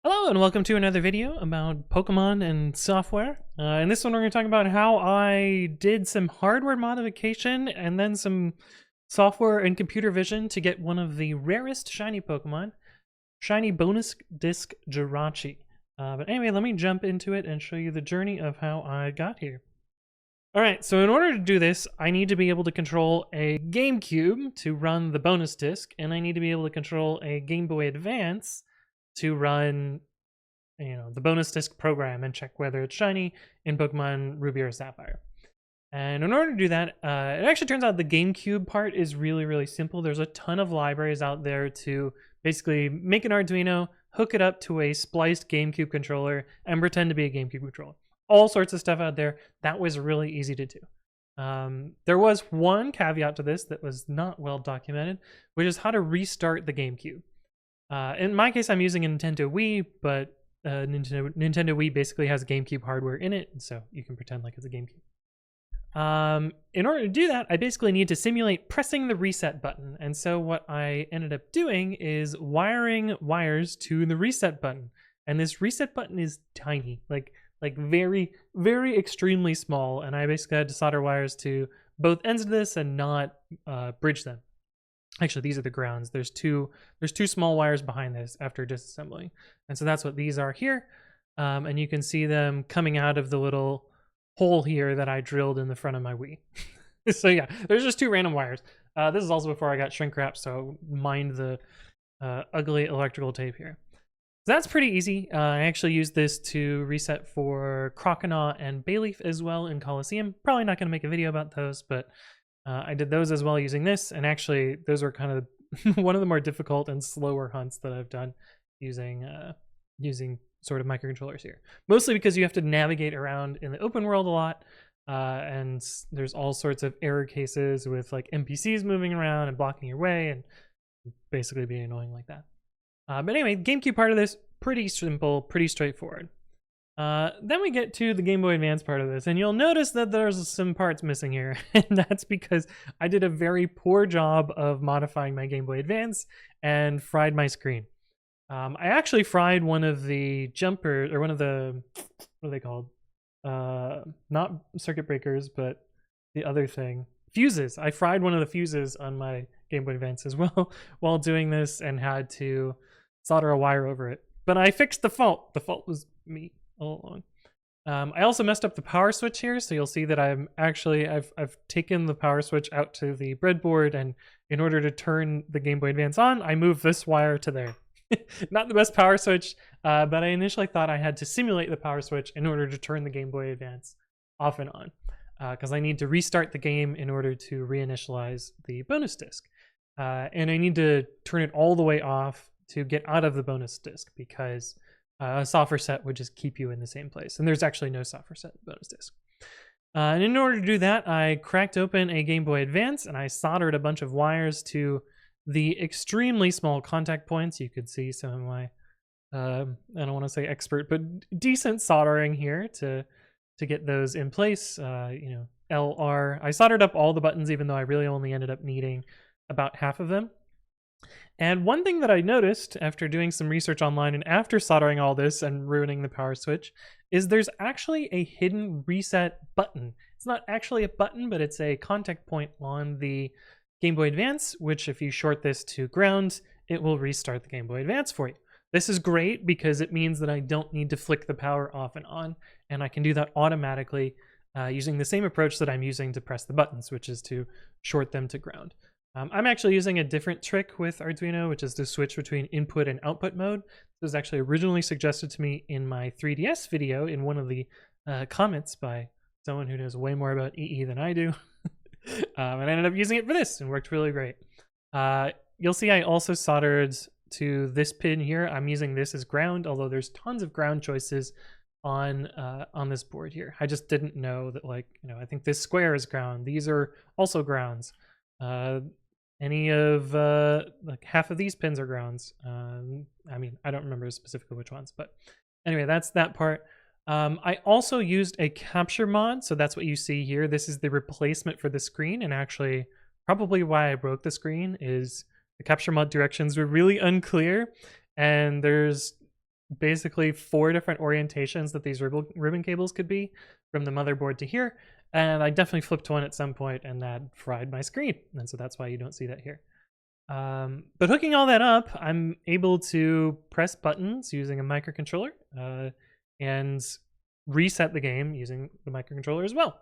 Hello and welcome to another video about Pokemon and software. In this one we're going to talk about how I did some hardware modification and then some software and computer vision to get one of the rarest shiny Pokemon, shiny bonus disc Jirachi. But anyway, let me jump into it and show you the journey of how I got here. Alright, so in order to do this, I need to be able to control a GameCube to run the bonus disc, and I need to be able to control a Game Boy Advance to run, the bonus disc program and check whether it's shiny in Pokemon Ruby or Sapphire. And in order to do that, it actually turns out the GameCube part is really simple. There's a ton of libraries out there to basically make an Arduino, hook it up to a spliced GameCube controller, and pretend to be a GameCube controller. All sorts of stuff out there. That was really easy to do. There was one caveat to this that was not well documented, which is how to restart the GameCube. In my case, I'm using a Nintendo Wii, but Nintendo Wii basically has GameCube hardware in it, so you can pretend like it's a GameCube. In order to do that, I basically need to simulate pressing the reset button, and so what I ended up doing is wiring wires to the reset button, and this reset button is tiny, like very extremely small, and I basically had to solder wires to both ends of this and not bridge them. Actually, these are the grounds. There's two small wires behind this after disassembling. And so that's what these are here. And you can see them coming out of the little hole here that I drilled in the front of my Wii. So yeah, there's just two random wires. This is also before I got shrink wrap, so mind the ugly electrical tape here. So that's pretty easy. I actually used this to reset for Croconaw and Bayleaf as well in Coliseum. Probably not going to make a video about those, but I did those as well using this, and actually those were kind of one of the more difficult and slower hunts that I've done using sort of microcontrollers here. Mostly because you have to navigate around in the open world a lot, and there's all sorts of error cases with like NPCs moving around and blocking your way and basically being annoying like that. But anyway, GameCube part of this, pretty simple, pretty straightforward. Then we get to the Game Boy Advance part of this, and you'll notice that there's some parts missing here, and that's because I did a very poor job of modifying my Game Boy Advance and fried my screen. I actually fried one of the jumpers, or one of the, what are they called? Not circuit breakers, but the other thing. Fuses. I fried one of the fuses on my Game Boy Advance as well while doing this and had to solder a wire over it. But I fixed the fault. The fault was me all along. I also messed up the power switch here, so you'll see that I've taken the power switch out to the breadboard, and in order to turn the Game Boy Advance on, I moved this wire to there. Not the best power switch, but I initially thought I had to simulate the power switch in order to turn the Game Boy Advance off and on, because I need to restart the game in order to reinitialize the bonus disc. And I need to turn it all the way off to get out of the bonus disc, because a software set would just keep you in the same place. And there's actually no software set bonus disc. And in order to do that, I cracked open a Game Boy Advance and I soldered a bunch of wires to the extremely small contact points. You could see some of my, I don't want to say expert, but decent soldering here to get those in place. LR. I soldered up all the buttons, even though I really only ended up needing about half of them. And one thing that I noticed after doing some research online and after soldering all this and ruining the power switch is there's actually a hidden reset button. It's not actually a button, but it's a contact point on the Game Boy Advance, which if you short this to ground, it will restart the Game Boy Advance for you. This is great because it means that I don't need to flick the power off and on, and I can do that automatically using the same approach that I'm using to press the buttons, which is to short them to ground. I'm actually using a different trick with Arduino, which is to switch between input and output mode. This was actually originally suggested to me in my 3DS video in one of the comments by someone who knows way more about EE than I do. And I ended up using it for this and worked really great. You'll see I also soldered to this pin here. I'm using this as ground, although there's tons of ground choices on this board here. I just didn't know that, I think this square is ground. These are also grounds. Any of half of these pins are grounds. I don't remember specifically which ones, but anyway, that's that part. I also used a capture mod, so that's what you see here. This is the replacement for the screen, and actually probably why I broke the screen is the capture mod directions were really unclear, and there's basically 4 different orientations that these ribbon cables could be from the motherboard to here, and I definitely flipped one at some point and that fried my screen, and so that's why you don't see that here. But hooking all that up, I'm able to press buttons using a microcontroller and reset the game using the microcontroller as well.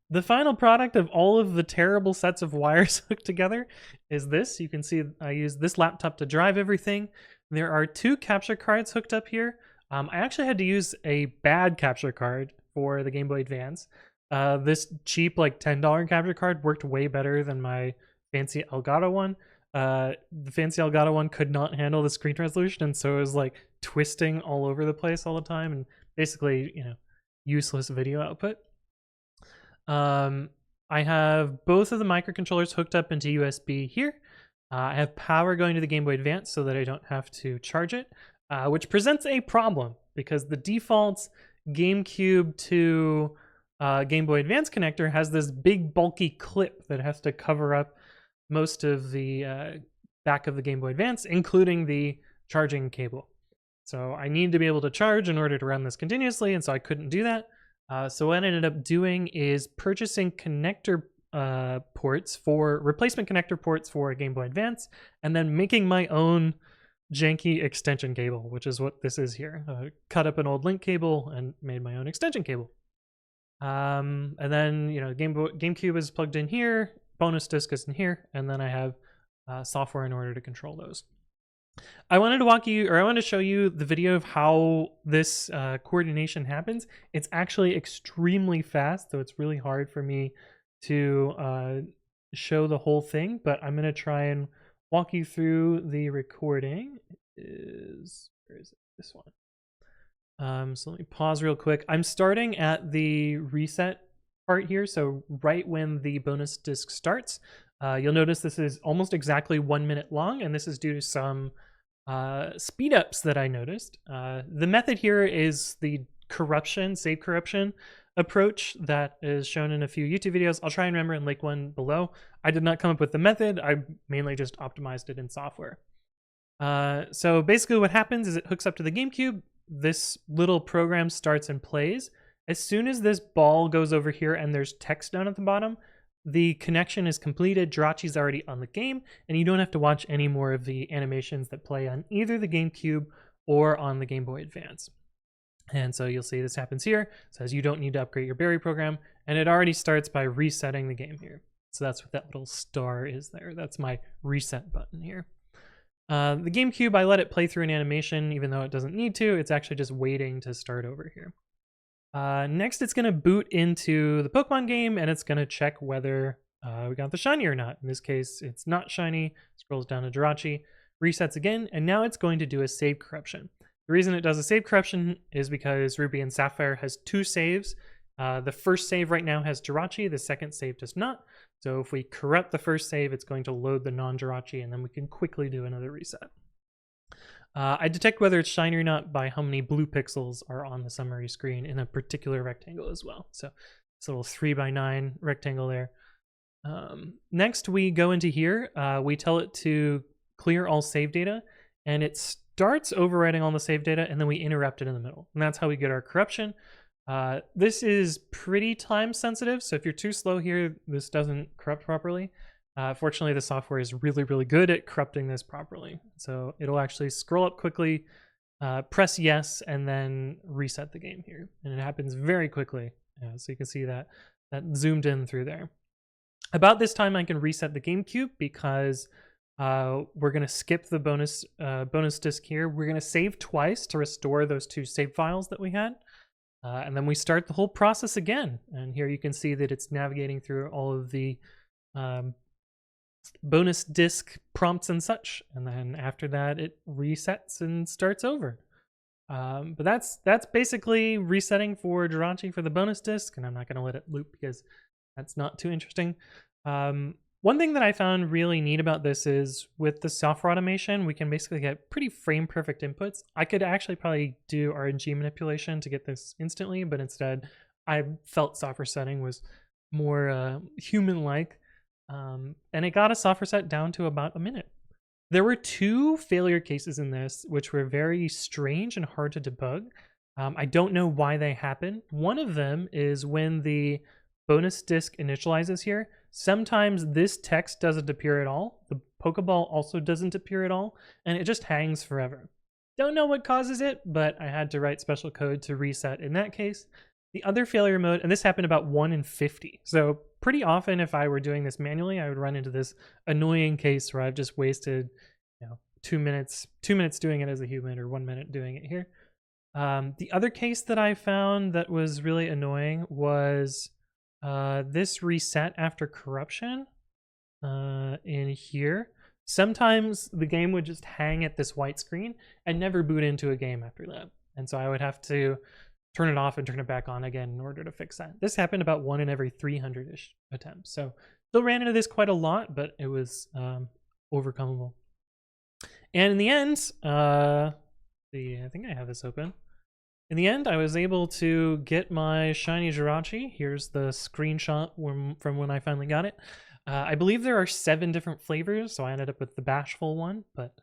The final product of all of the terrible sets of wires hooked together is this. You can see I use this laptop to drive everything. There are 2 capture cards hooked up here. I actually had to use a bad capture card for the Game Boy Advance. This cheap, like $10 capture card worked way better than my fancy Elgato one. The fancy Elgato one could not handle the screen resolution, and so it was like twisting all over the place all the time, and basically, you know, useless video output. I have both of the microcontrollers hooked up into USB here. I have power going to the Game Boy Advance so that I don't have to charge it, which presents a problem because the default GameCube to Game Boy Advance connector has this big bulky clip that has to cover up most of the back of the Game Boy Advance, including the charging cable. So I need to be able to charge in order to run this continuously, and so I couldn't do that. So what I ended up doing is purchasing connector ports for replacement connector ports for a Game Boy Advance, and then making my own janky extension cable, which is what this is here. Cut up an old link cable and made my own extension cable. And then, you know, GameCube is plugged in here, bonus disc is in here, and then I have software in order to control those. I wanted to show you the video of how this coordination happens. It's actually extremely fast, so it's really hard for me to show the whole thing, but I'm going to try and walk you through the recording. Where is it? This one. So let me pause real quick. I'm starting at the reset part here, so right when the bonus disc starts. You'll notice this is almost exactly 1 minute long, and this is due to some speed ups that I noticed. The method here is the save corruption approach that is shown in a few YouTube videos. I'll try and remember and link one below. I did not come up with the method. I mainly just optimized it in software. So basically what happens is it hooks up to the GameCube. This little program starts and plays. As soon as this ball goes over here and there's text down at the bottom, the connection is completed, jirachi's already on the game, and you don't have to watch any more of the animations that play on either the GameCube or on the Game Boy Advance. And so you'll see this happens here. It says you don't need to upgrade your berry program, and it already starts by resetting the game here. So that's what that little star is there. That's my reset button here. The GameCube, I let it play through an animation, even though it doesn't need to. It's actually just waiting to start over here. Next, it's going to boot into the Pokemon game, and it's going to check whether we got the shiny or not. In this case, it's not shiny. Scrolls down to Jirachi, resets again, and now it's going to do a save corruption. The reason it does a save corruption is because Ruby and Sapphire has 2 saves. The first save right now has Jirachi, the second save does not. So if we corrupt the first save, it's going to load the non-Jirachi, and then we can quickly do another reset. I detect whether it's shiny or not by how many blue pixels are on the summary screen in a particular rectangle as well. So it's a little 3x9 rectangle there. Next, we go into here. We tell it to clear all save data, and it starts overwriting all the save data, and then we interrupt it in the middle. And that's how we get our corruption. This is pretty time sensitive, so if you're too slow here, this doesn't corrupt properly. Fortunately, the software is really, really good at corrupting this properly. So it'll actually scroll up quickly, press yes, and then reset the game here. And it happens very quickly. So you can see that zoomed in through there. About this time, I can reset the GameCube because we're going to skip the bonus disc here. We're going to save twice to restore those 2 save files that we had. And then we start the whole process again. And here you can see that it's navigating through all of the bonus disc prompts and such, and then after that it resets and starts over. But that's basically resetting for Jirachi for the bonus disc, and I'm not going to let it loop because that's not too interesting. One thing that I found really neat about this is with the software automation, we can basically get pretty frame perfect inputs. I could actually probably do RNG manipulation to get this instantly, but instead I felt software setting was more human-like. And it got a software set down to about a minute. There were 2 failure cases in this, which were very strange and hard to debug. I don't know why they happen. One of them is when the bonus disc initializes here. Sometimes this text doesn't appear at all. The Pokeball also doesn't appear at all, and it just hangs forever. Don't know what causes it, but I had to write special code to reset in that case. The other failure mode, and this happened about 1 in 50. So pretty often if I were doing this manually, I would run into this annoying case where I've just wasted, 2 minutes doing it as a human, or 1 minute doing it here. The other case that I found that was really annoying was this reset after corruption in here. Sometimes the game would just hang at this white screen and never boot into a game after that. And so I would have to turn it off and turn it back on again in order to fix that. This happened about 1 in every 300-ish attempts. So still ran into this quite a lot, but it was overcomable. And in the end, I think I have this open. In the end, I was able to get my shiny Jirachi. Here's the screenshot from when I finally got it. I believe there are 7 different flavors, so I ended up with the bashful one. But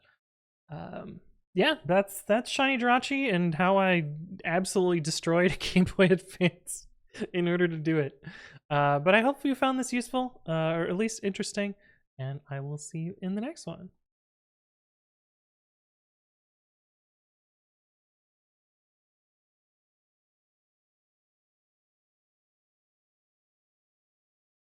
yeah, that's shiny Jirachi and how I absolutely destroyed a Game Boy Advance in order to do it. But I hope you found this useful, or at least interesting, and I will see you in the next one.